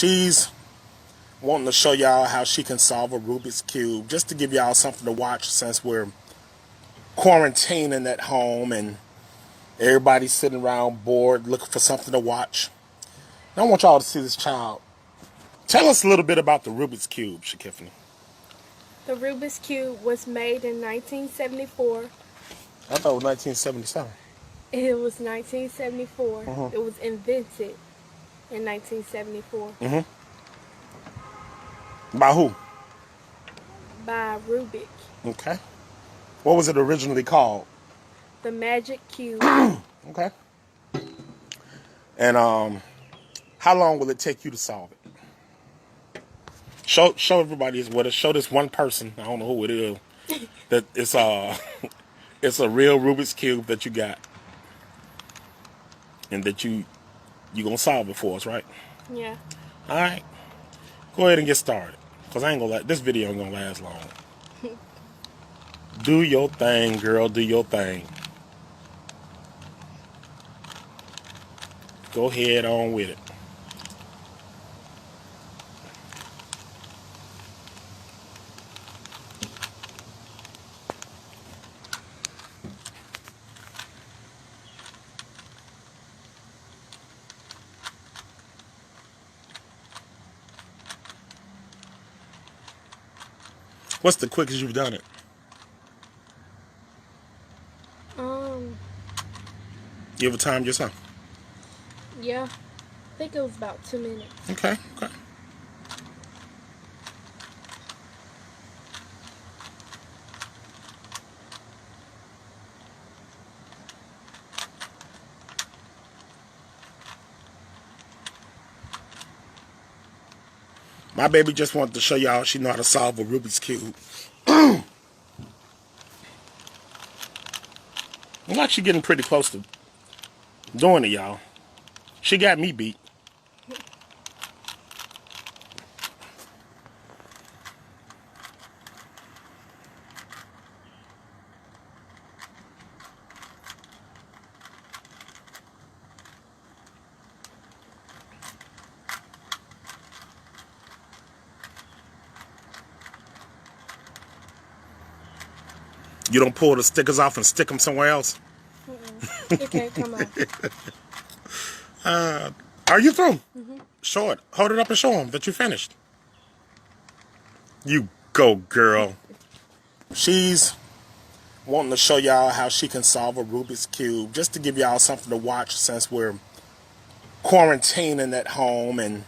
She's wanting to show y'all how she can solve a Rubik's Cube, just to give y'all something to watch since we're quarantining at home and everybody's sitting around bored looking for something to watch. I want y'all to see this child. Tell us a little bit about the Rubik's Cube, Shakifany. The Rubik's Cube was made in 1974. I thought it was 1977. It was 1974. Mm-hmm. It was invented in 1974 By who? by Rubik. Okay. What was it originally called? The Magic Cube. Okay. And how long will it take you to solve it? Show everybody what it. Show this one person. I don't know who it is. That it's it's a real Rubik's Cube that you got, and that you gonna solve it for us, right? Yeah. All right. Go ahead and get started, cause I ain't gonna this video ain't gonna last long. Do your thing, girl. Do your thing. Go ahead on with it. What's the quickest you've done it? You ever timed yourself? Yeah. I think it was about 2 minutes. Okay. My baby just wanted to show y'all she know how to solve a Rubik's Cube. I'm actually getting pretty close to doing it, y'all. She got me beat. You don't pull the stickers off and stick them somewhere else? It can't come out. Are you through? Show it. Hold it up and show them that you finished. You go, girl. She's wanting to show y'all how she can solve a Rubik's Cube, just to give y'all something to watch since we're quarantining at home and